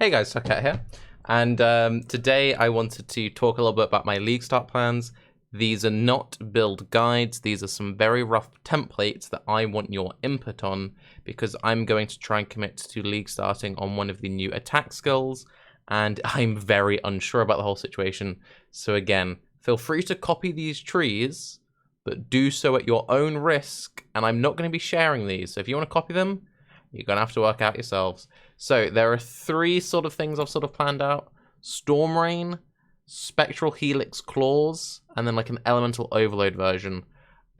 Hey guys, Tarke here, and today I wanted to talk a little bit about my League Start plans. These are not build guides, these are some very rough templates that I want your input on, because I'm going to try and commit to League Starting on one of the new attack skills, and I'm very unsure about the whole situation. So again, feel free to copy these trees, but do so at your own risk, and I'm not going to be sharing these, so if you want to copy them, you're going to have to work out yourselves. So there are three sort of things I've sort of planned out. Storm Rain, Spectral Helix Claws, and then like an Elemental Overload version.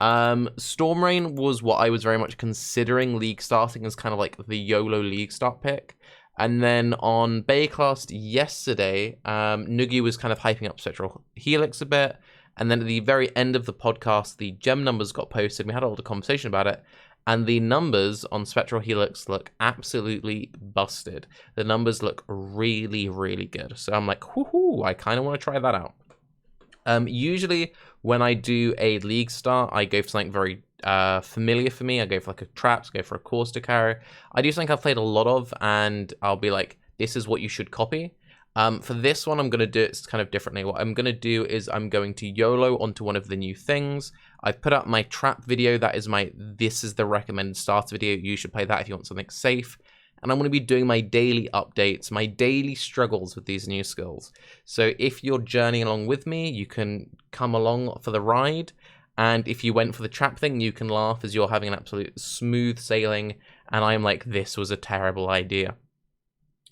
Storm Rain was what I was very much considering League starting as kind of like the YOLO League start pick. And then on Baycast yesterday, Noogie was kind of hyping up Spectral Helix a bit. And then at the very end of the podcast, the gem numbers got posted. We had a little conversation about it. And the numbers on Spectral Helix look absolutely busted. The numbers look really, really good. So I'm like, whoo-hoo, I kind of want to try that out. Usually when I do a League start, I go for something very familiar for me. I go for like a Traps, go for a Caustic Arrow. I do something I've played a lot of, and I'll be like, this is what you should copy. For this one, I'm going to do it kind of differently. What I'm going to do is I'm going to YOLO onto one of the new things. I've put up my trap video. That is this is the recommended starter video. You should play that if you want something safe. And I'm going to be doing my daily updates, my daily struggles with these new skills. So if you're journeying along with me, you can come along for the ride. And if you went for the trap thing, you can laugh as you're having an absolute smooth sailing. And I'm like, this was a terrible idea.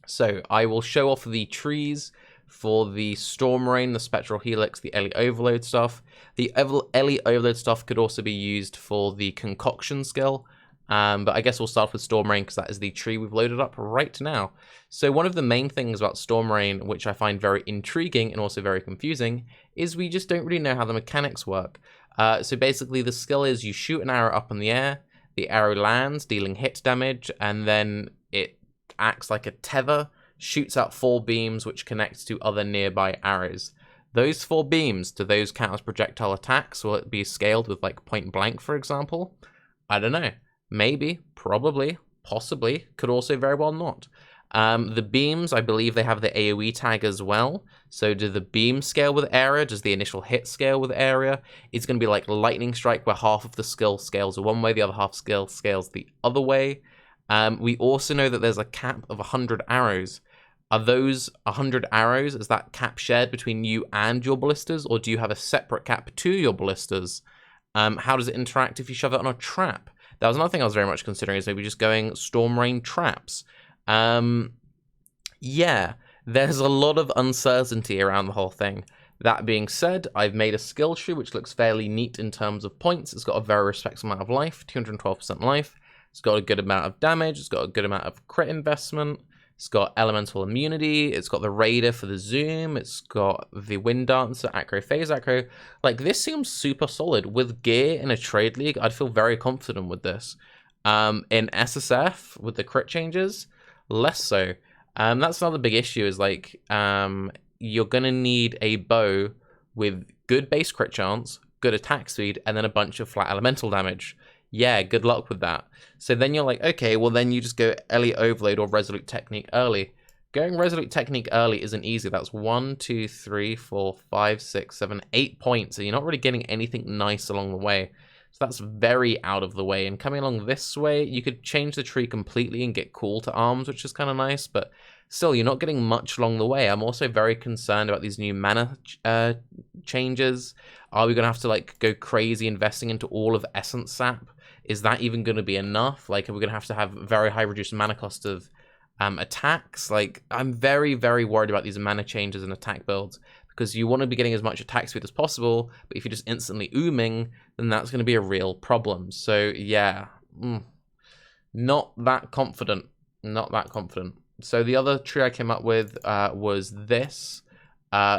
So I will show off the trees for the Storm Rain, the Spectral Helix, the Ellie Overload stuff. The Ellie Overload stuff could also be used for the Concoction skill. But I guess we'll start with Storm Rain because that is the tree we've loaded up right now. So one of the main things about Storm Rain, which I find very intriguing and also very confusing, is we just don't really know how the mechanics work. So basically the skill is you shoot an arrow up in the air, the arrow lands, dealing hit damage, and then it acts like a tether, shoots out 4 beams which connects to other nearby arrows. Those 4 beams, do those count as projectile attacks? Will it be scaled with like point blank, for example? I don't know. Maybe, probably, possibly, could also very well not. The beams, I believe they have the AoE tag as well. So do the beams scale with area? Does the initial hit scale with area? It's going to be like Lightning Strike, where half of the skill scales one way, the other half scales the other way. We also know that there's a cap of 100 arrows. Are those 100 arrows, is that cap shared between you and your ballistas, or do you have a separate cap to your ballistas? How does it interact if you shove it on a trap? That was another thing I was very much considering, is maybe just going Storm Rain traps. Yeah, there's a lot of uncertainty around the whole thing. That being said, I've made a skill tree which looks fairly neat in terms of points. It's got a very respectable amount of life, 212% life. It's got a good amount of damage. It's got a good amount of crit investment. It's got elemental immunity. It's got the Raider for the zoom. It's got the Wind Dancer, Acro, Phase Acro. Like, this seems super solid. With gear in a trade league, I'd feel very confident with this. In SSF, with the crit changes, less so. That's another big issue, is like, you're going to need a bow with good base crit chance, good attack speed, and then a bunch of flat elemental damage. Yeah, good luck with that. So then you're like, okay, well then you just go Ellie Overload or Resolute Technique early. Going Resolute Technique early isn't easy. That's 1, 2, 3, 4, 5, 6, 7, 8 points. So you're not really getting anything nice along the way. So that's very out of the way. And coming along this way, you could change the tree completely and get cool to arms, which is kind of nice. But still, you're not getting much along the way. I'm also very concerned about these new mana changes. Are we going to have to like go crazy investing into all of Essence Sap? Is that even going to be enough? Like, are we going to have very high reduced mana cost of attacks? Like, I'm very, very worried about these mana changes in attack builds, because you want to be getting as much attack speed as possible, but if you're just instantly ooming, then that's going to be a real problem. So, yeah, not that confident. Not that confident. So the other tree I came up with was this,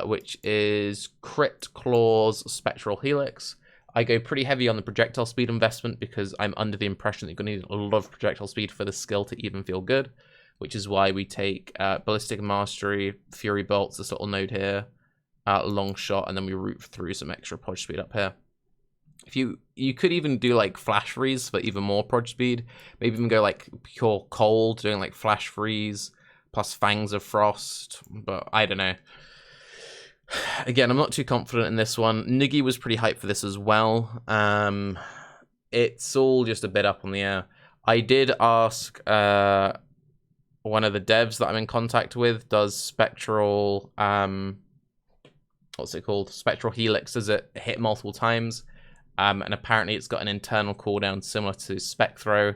which is Crit Claws Spectral Helix. I go pretty heavy on the projectile speed investment because I'm under the impression that you're going to need a lot of projectile speed for the skill to even feel good, which is why we take Ballistic Mastery, Fury Bolts, this little node here, Long Shot, and then we root through some extra proj speed up here. If you could even do like Flash Freeze for even more proj speed, maybe even go like pure cold, doing like Flash Freeze, plus Fangs of Frost, but I don't know. Again, I'm not too confident in this one. Niggy was pretty hyped for this as well. It's all just a bit up on the air. I did ask one of the devs that I'm in contact with, does Spectral, what's it called? Spectral Helix, does it hit multiple times? And apparently it's got an internal cooldown similar to Spectro,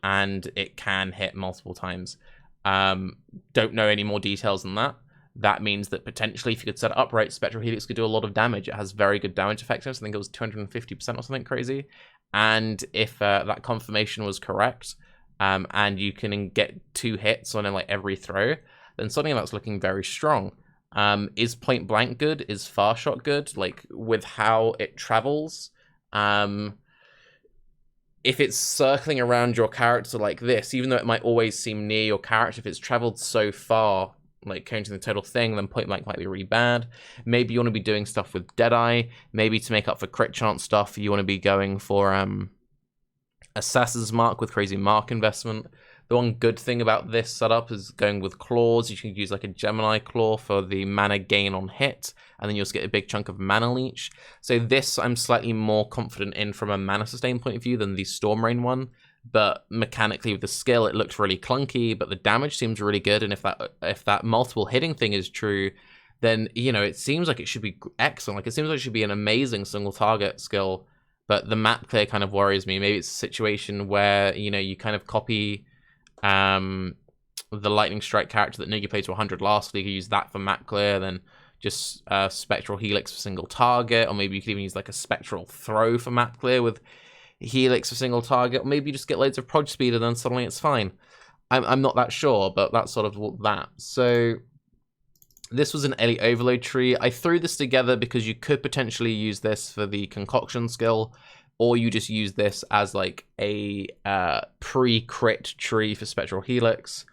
and it can hit multiple times. Don't know any more details than that. That means that potentially if you could set it up right, Spectral Helix could do a lot of damage. It has very good damage effectiveness. I think it was 250% or something crazy. And if that confirmation was correct, and you can get 2 hits on like every throw, then suddenly that's looking very strong. Is Point Blank good? Is Far Shot good? Like, with how it travels? If it's circling around your character like this, even though it might always seem near your character, if it's traveled so far, like counting the total thing, then Point Blank might be really bad. Maybe you want to be doing stuff with Deadeye. Maybe to make up for crit chance stuff, you want to be going for Assassin's Mark with crazy mark investment. The one good thing about this setup is going with claws. You can use like a Gemini claw for the mana gain on hit, and then you'll just get a big chunk of mana leech. So this I'm slightly more confident in from a mana sustain point of view than the Storm Rain one. But mechanically with the skill, it looks really clunky, but the damage seems really good. And if that multiple hitting thing is true, then, you know, it seems like it should be excellent. Like, it seems like it should be an amazing single target skill, but the map clear kind of worries me. Maybe it's a situation where, you know, you kind of copy the Lightning Strike character that Niggy played to 100 last league, you use that for map clear, then just Spectral Helix for single target, or maybe you could even use like a Spectral Throw for map clear with Helix for single target, or maybe you just get loads of proj speed and then suddenly it's fine. I'm not that sure, but that's sort of that. So this was an Ellie Overload tree. I threw this together because you could potentially use this for the concoction skill, or you just use this as like a pre-crit tree for Spectral Helix.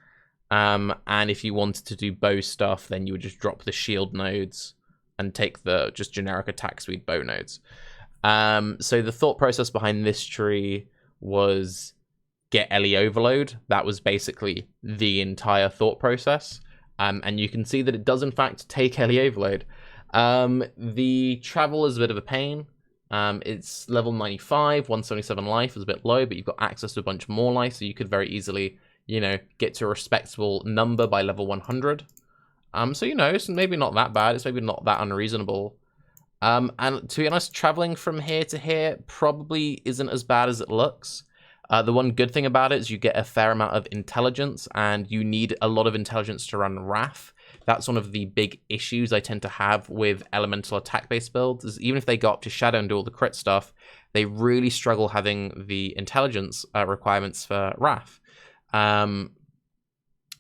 And if you wanted to do bow stuff, then you would just drop the shield nodes and take the just generic attack speed bow nodes. So the thought process behind this tree was get Ellie Overload. That was basically the entire thought process. And you can see that it does in fact take Ellie Overload. The travel is a bit of a pain. It's level 95, 177 life is a bit low, but you've got access to a bunch more life, so you could very easily, you know, get to a respectable number by level 100. So, you know, it's maybe not that bad. It's maybe not that unreasonable. And to be honest, traveling from here to here probably isn't as bad as it looks. The one good thing about it is you get a fair amount of intelligence, and you need a lot of intelligence to run Wrath. That's one of the big issues I tend to have with elemental attack-based builds, is even if they go up to Shadow and do all the crit stuff, they really struggle having the intelligence requirements for Wrath.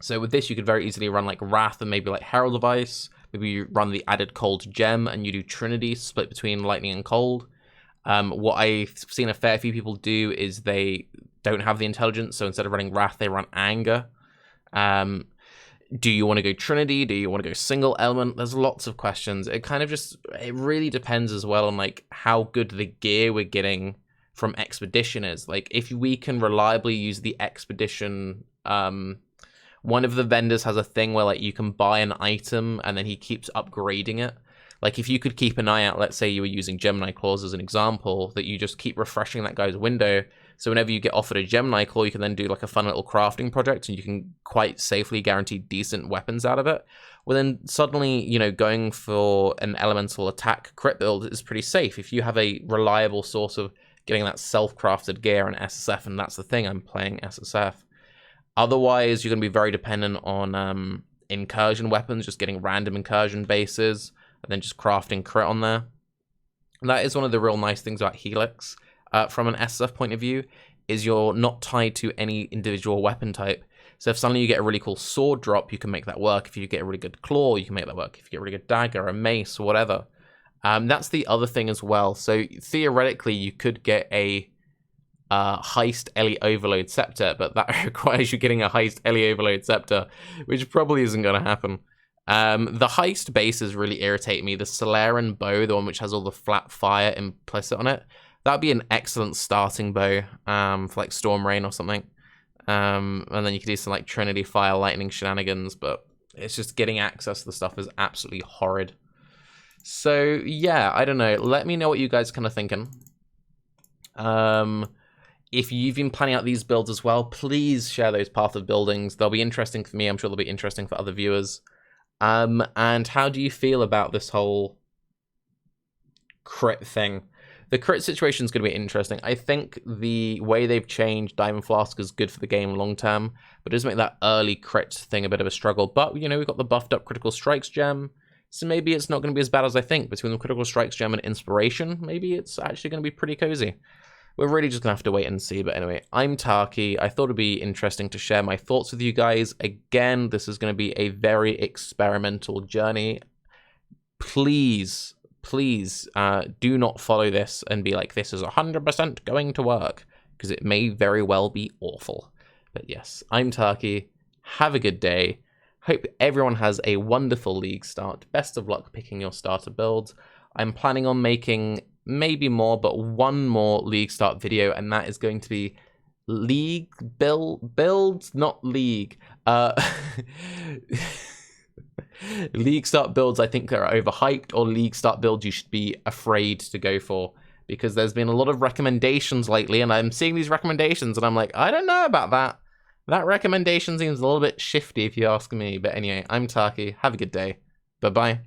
So with this, you could very easily run like Wrath and maybe like Herald of Ice. Maybe you run the added Cold Gem and you do Trinity, split between Lightning and Cold. What I've seen a fair few people do is they don't have the intelligence, so instead of running Wrath, they run Anger. Do you want to go Trinity? Do you want to go single element? There's lots of questions. It kind of just, it really depends as well on like how good the gear we're getting from Expedition is. Like, if we can reliably use the Expedition, one of the vendors has a thing where like you can buy an item and then he keeps upgrading it. Like, if you could keep an eye out, let's say you were using Gemini Claws as an example, that you just keep refreshing that guy's window. So whenever you get offered a Gemini Claw, you can then do like a fun little crafting project and you can quite safely guarantee decent weapons out of it. Well, then suddenly, you know, going for an elemental attack crit build is pretty safe. If you have a reliable source of getting that self-crafted gear and SSF, and that's the thing, I'm playing SSF. Otherwise, you're going to be very dependent on incursion weapons, just getting random incursion bases, and then just crafting crit on there. And that is one of the real nice things about Helix, from an SSF point of view, is you're not tied to any individual weapon type. So if suddenly you get a really cool sword drop, you can make that work. If you get a really good claw, you can make that work. If you get a really good dagger, a mace, or whatever. That's the other thing as well. So theoretically, you could get a heist Ellie Overload Scepter, but that requires you getting a heist Ellie Overload Scepter, which probably isn't going to happen. The heist bases really irritate me. The Solarian bow, the one which has all the flat fire implicit on it, that'd be an excellent starting bow for like Storm Rain or something. And then you can do some like Trinity Fire Lightning shenanigans, but it's just getting access to the stuff is absolutely horrid. So yeah, I don't know. Let me know what you guys kind of thinking. If you've been planning out these builds as well, please share those Path of Buildings. They'll be interesting for me. I'm sure they'll be interesting for other viewers. And how do you feel about this whole crit thing? The crit situation is going to be interesting. I think the way they've changed Diamond Flask is good for the game long term, but it does make that early crit thing a bit of a struggle. But, you know, we've got the buffed up Critical Strikes gem, so maybe it's not going to be as bad as I think. Between the Critical Strikes gem and Inspiration, maybe it's actually going to be pretty cozy. We're really just going to have to wait and see. But anyway, I'm Tarke. I thought it'd be interesting to share my thoughts with you guys. Again, this is going to be a very experimental journey. Please do not follow this and be like, this is 100% going to work, because it may very well be awful. But yes, I'm Tarke. Have a good day. Hope everyone has a wonderful League start. Best of luck picking your starter build. I'm planning on making maybe more, but one more League start video, and that is going to be League builds, not League. League start builds I think are overhyped, or League start builds you should be afraid to go for, because there's been a lot of recommendations lately, and I'm seeing these recommendations and I'm like, I don't know about that. That recommendation seems a little bit shifty if you ask me. But anyway, I'm Tarke. Have a good day. Bye-bye.